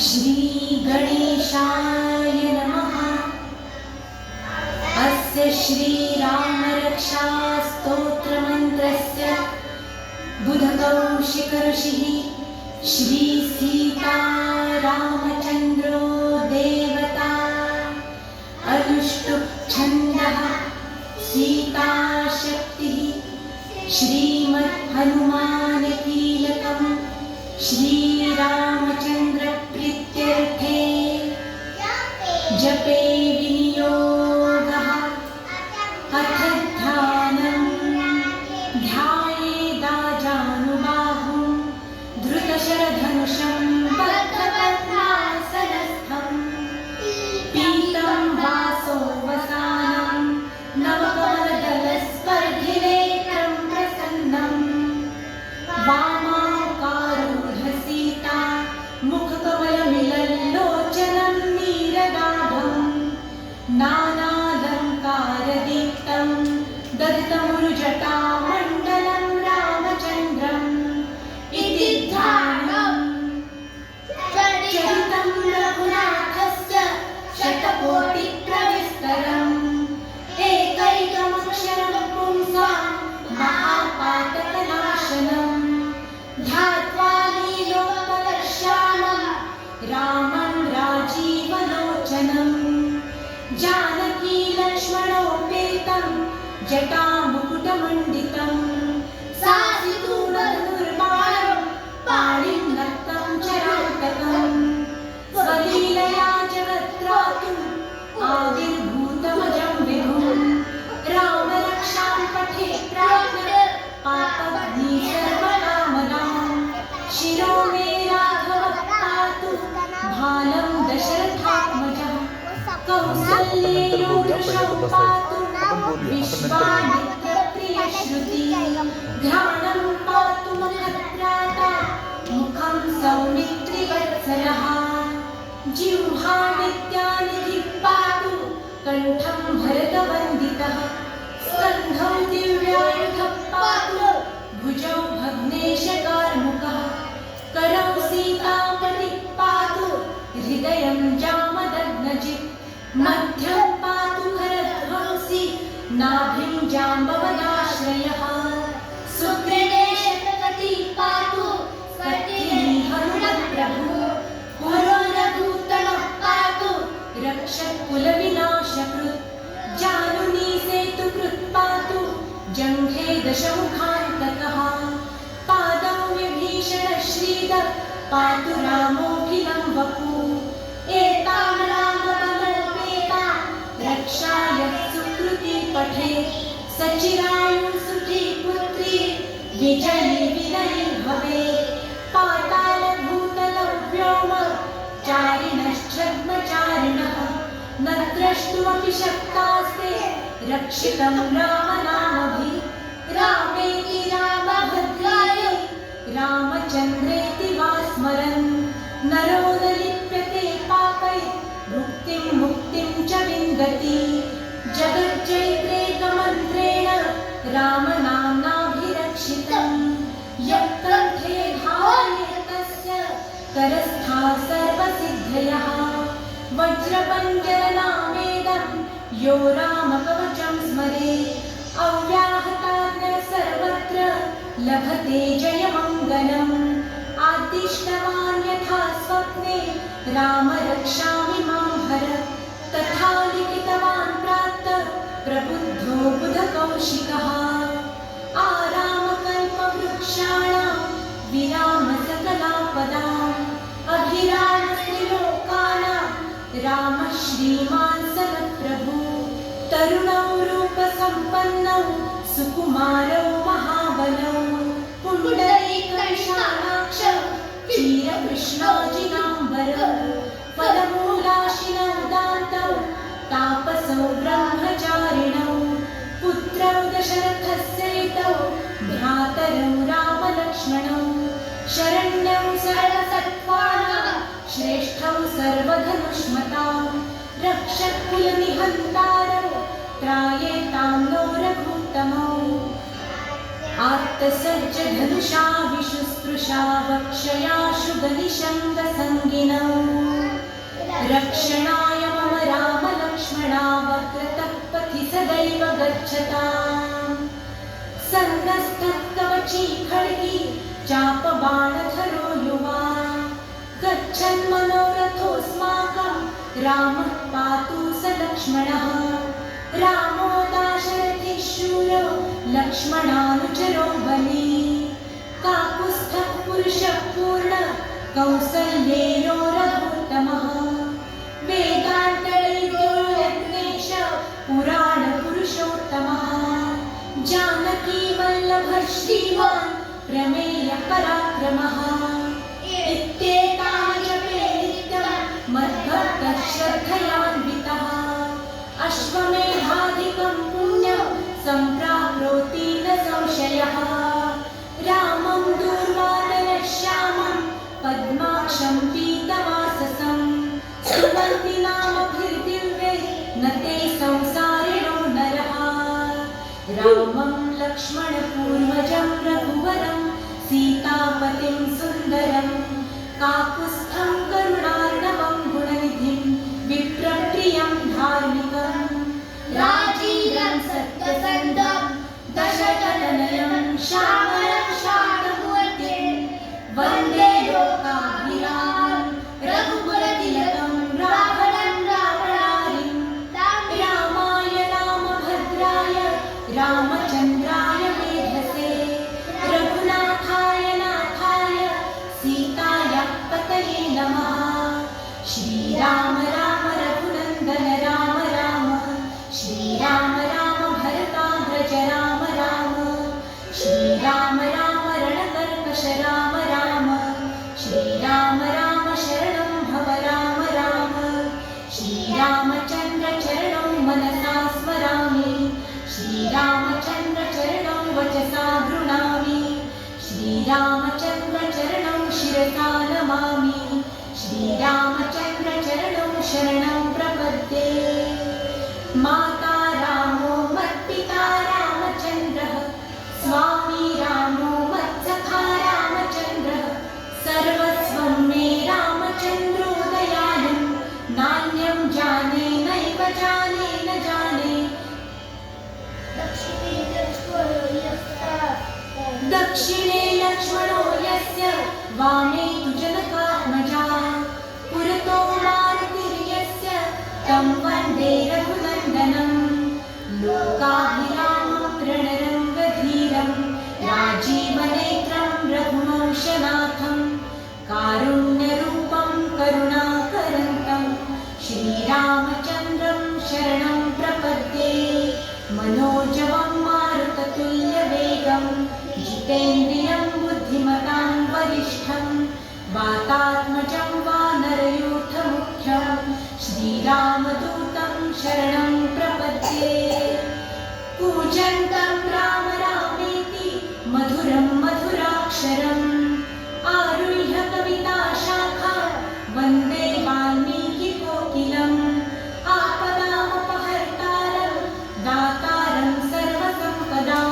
श्री गणेशाय नमः। अस्य श्रीरामरक्षा स्तोत्रमन्त्रस्य बुधकौशिकऋषिः श्री सीतारामचन्द्रो देवता अनुष्टुप् छन्दः सीताशक्तिः श्रीमद्हनुमानकीलकं श्रीरामचन्द्रप्रीत्यर्थे जपे विनियोगः। अथ ध्यानं ध्यायेदाजानुबाहुं धृतशरधनुषं बद्धपद्मासनस्थं पीतं वासो वसानं नवकमलदलस्पर्धिनेत्रं प्रसन्नं वामाकारूढसीता मुखकमलमिलल्लोचनं नीरदाभं नानालङ्कारदीप्तं दधितमुरुजटामण्डलं रामचन्द्रम् इति ध्यानं चरितं रघुनाथस्य शतकोटिप्रविस्तरम् एकैकमक्षरं पुंसां महापातकनाशनं ध्यात्वा नीलोत्पलश्यामं रामं राजीवलोचनं जानकीलक्ष्मणोपेतं जटामुकुटमण्डितं सासितूणधनुर्बाणं पाणिं नक्तं चरान्तकं स्वलीलया जगत्त्रातुम् आविर्भूतमजं विभुं रामरक्षां पठे प्राप्य पापग्नि सर्वकामनां शिरो मे राघवः पातु भालं दशरथात्मजः कौसल्येयो वृषौ पातु विश्वामित्रप्रियश्रुतिः घ्राणं पातु मुखत्राता मुखं सौमित्रिवत्सलः जिह्वा नित्यानिधिः पातु कण्ठं भरतवन्दितः स्कन्धौ दिव्यायुधः पातु भुजौ भग्नेशकार्मुकः करौ सीतापतिः पातु हृदयं जामदग्नजित् मध्यं पातु खरध्वंसी नाभिं जाम्बवदाश्रयः सुग्रीवेशतकटी पातु कत्तिनी हनुमत्प्रभुः पुरोरभूतमः पातु रक्षत्कुलविनाशकृत् जानुनी सेतुकृत् पातु जङ्घे दशमुखान्तकः पादौ विभीषणश्रीदः पातु रामोऽखिलं वपुः एतां रामबलोपेतां रक्षाय सुकृती पठेत् सचिरायुः सुखी पुत्री विजयी विनयी भवेत् पातालभूतलव्योम चारिणश्छद्मचारिणः न द्रष्टुमपि शक्तास्ते रक्षितं रामनामभिः रामेति रामभद्राय रामचन्द्रेति वा स्मरन् नरो न लिप्यते पापैः भुक्तिं मुक्तिं च विन्दति जगच्चैत्रेकमन्त्रेण रामनाम्नाभिरक्षितं यः कण्ठे धारयेत् तस्य करस्था सर्वसिद्धयः वज्रपञ्जरनामेदं यो रामकवचं स्मरेत् अव्याहताज्ञः सर्वत्र लभते जयमङ्गलम् आदिष्टवान् यथा स्वप्ने राम रक्षामि मां हर तथा लिखितवान् प्रातः प्रबुद्धो बुधकौशिकः आरामकल्पवृक्षाणां विरामसकलापदाम् अभिरामस्त्रिलोकानां रामः श्रीमान् सनप्रभुः तरुणौ रूपसम्पन्नौ सुकुमारौ महाबलौ पुण्डरीकशालाक्षौ क्षीरकृष्णाजिनाम्बरौ फलमूलाशिनौ दान्तौ तापसौ ब्रह्मचारिणौ पुत्रौ दशरथस्यैतौ भ्रातरौ रामलक्ष्मणौ शरण्यौ सर्वसत्त्वानां श्रेष्ठौ सर्वधनुष्मतां रक्षत्कुलनिहन्तारौ त्रायेतां नो रघुत्तमौ आत्तसज्जधनुषा विशुस्पृशा वक्षयाशु बलिशङ्गसङ्गिनौ रक्षणाय मम राम लक्ष्मणावक्रतः पथि सदैव गच्छताम् सङ्गस्तत्कवची खड्गी चापबाणधरो युवा गच्छन् मनोरथोऽस्माकं रामः पातु स लक्ष्मणः रामो दाशरथिः शूरो लक्ष्मणानुचरो बली काकुत्स्थः पुरुषः पूर्ण कौसल्येयो रघुत्तमः वेदान्तरेतो यज्ञेश पुराणपुरुषोत्तमः जानकी वल्लभः श्रीमान् प्रमेयः पराक्रमः इत्येताः जपे नित्यं मद्भक्तः श्रद्धयान्वितः अश्वमेधाधिकं पुण्यं सम्प्राप्नोति न संशयः रामं दूर्वादनश्यामं पद्माक्षं पीतवाससं स्तुवन्ति नामभिर्दिव्ये न ते संसारिणो नरः रामं लक्ष्मणपूर्वजं रघुवरं सीतापतिं सुन्दरं काकुत्स्थं करुणार्णवं गुणनिधिं विप्रप्रियं धार्मिकं राजीवं सत्यसन्धं दशरथतनयं श्यामलं शान्तमूर्तिं वन्दे लोकाभिरामं रघुकुलतिलकं रावणं रावणारिं रामाय रामभद्राय रामचन्द्राय वेधसे रघुनाथाय नाथाय सीताया पतये नमः श्रीराम राम रघुनन्दन राम राम श्रीराम राम भरताग्रज राम राम श्रीराम राम रणकर्कश राम राम श्रीराम राम शरणं भव राम राम श्रीरामचन्द्र चरणं मनसा स्मरामि श्रीरामचन्द्र चरणं वचसा गृह्णामि श्रीरामचन्द्र चरणं शिरसा नमामि श्रीरामचन्द्र चरणं शरणं प्रपद्ये माता रामो मत्पिता रामचन्द्रः स्वामी रामो मत्सखा रामचन्द्रः सर्वस्वं मे रामचन्द्रो दयालु नान्यं जाने नैव जाने न जाने दक्षिणे लक्ष्मणो यस्य वामे तु जनकात्मजा पुरतो मारुतिर्यस्य तं वन्दे रघुनन्दनं लोकाभिरामं रणरङ्गधीरं राजीवनेत्रं रघुवंशनाथं कारुण्यरूपं करुणाकरन्तं श्रीरामचन्द्रं शरणं प्रपद्ये मनोजवं मारुततुल्यवेगं जितेन्द्रियं बुद्धिमतां वरिष्ठं वातात्मजं वानरयूथमुख्यं श्रीरामदूतं शरणं प्रपद्ये कूजन्तं राम रामेति मधुरं मधुराक्षरम् आरुह्य कविताशाखा वन्दे वाल्मीकिकोकिलम् आपदामपहर्तारं दातारं सर्वसम्पदां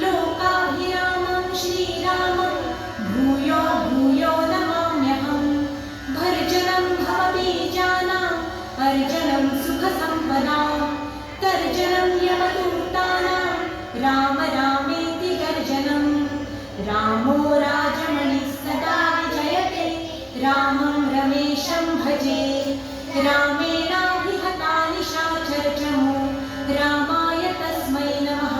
लोकाभिरामं श्रीरामं भूयो भूयो नमाम्यहं भर्जनं भवबीजानाम् अर्जनं सुखसम्पदां तर्जनं यमदूतानां राम रामेति गर्जनं रामो राजमणिः सदा विजयते रामं रमेशं भजे रामेणाभिहता निशाचरचमो रामाय तस्मै नमः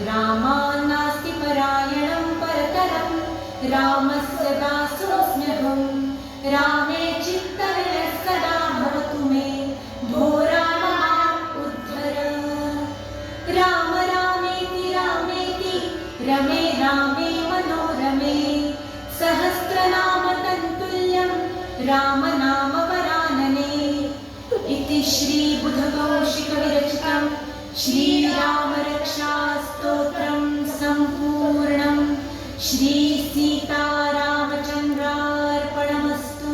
रामान्नास्ति परायणं परतरं रामस्य दासोऽस्म्यहं रामे चित्तविनः सदा भवतु मे भो राम माम् उद्धर राम रामेति रामेति रमे रामे मनोरमे सहस्रनाम तत्तुल्यं रामनाम वरानने इति श्रीबुधकौशिकविरचितं श्रीरामरक्षास्तोत्रं सम्पूर्णं श्रीसीतारामचन्द्रार्पणमस्तु।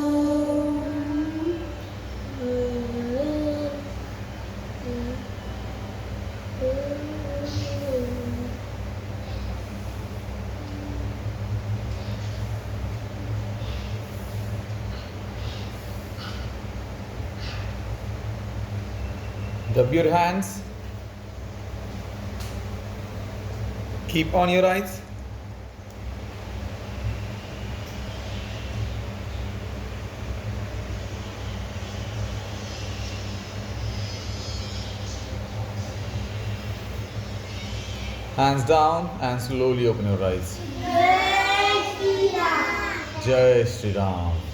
Rub your hands. Keep on your eyes. Hands down and slowly open your eyes. Jai Shri Ram.